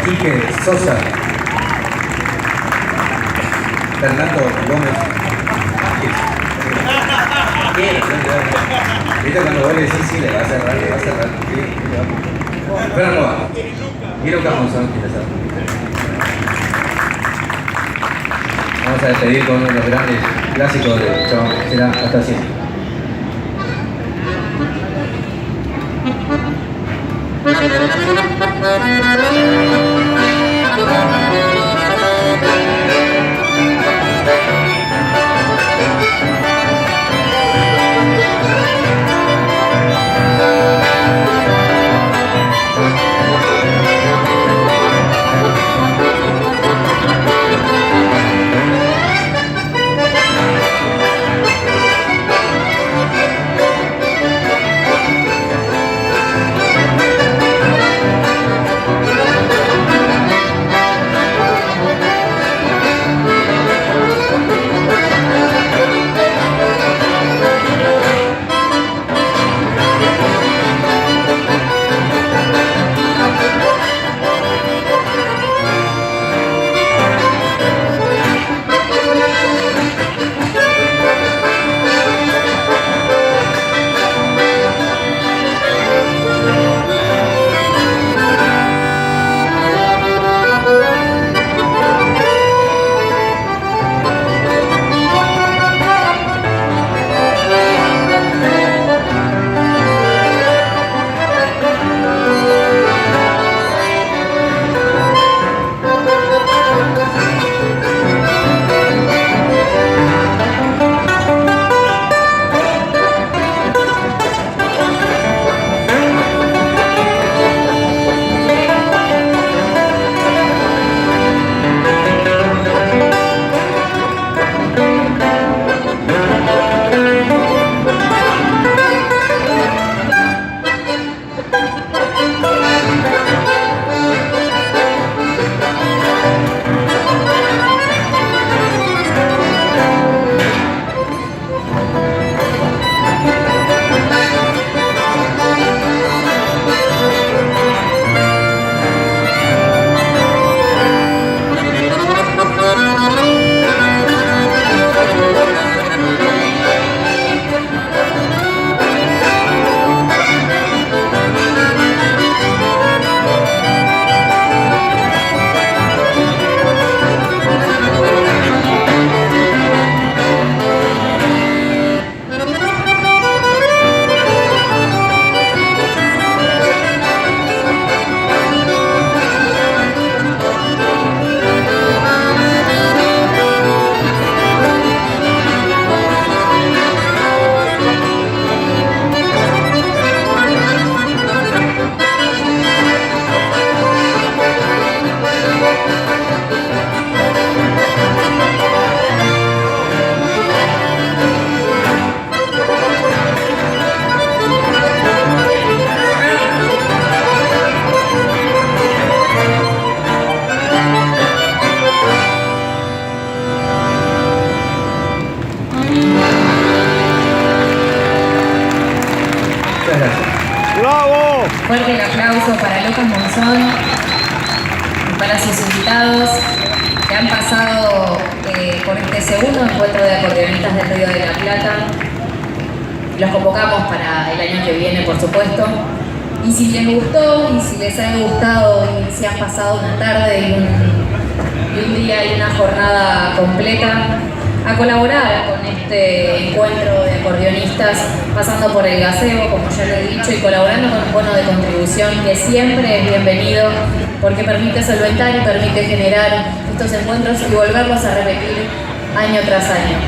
Quique Sosa, Fernando Gómez. ¿Viste cuando vos le decís sí, le va a cerrar, le va a cerrar? Fernando va. Y Lucas Monzón, vamos a despedir con uno de los grandes clásicos del Chabón. Será hasta siempre. ¡Bravo! Fuerte el aplauso para Lucas Monzón y para sus invitados que han pasado por este segundo encuentro de acordeonistas del Río de la Plata. Los convocamos para el año que viene, por supuesto. Y si les gustó, y si les ha gustado, y si han pasado una tarde y un día y una jornada completa, a colaborar con este encuentro de acordeonistas, pasando por el gaseo, como ya lo he dicho, y colaborando con un bono de contribución que siempre es bienvenido, porque permite solventar y permite generar estos encuentros y volverlos a repetir año tras año.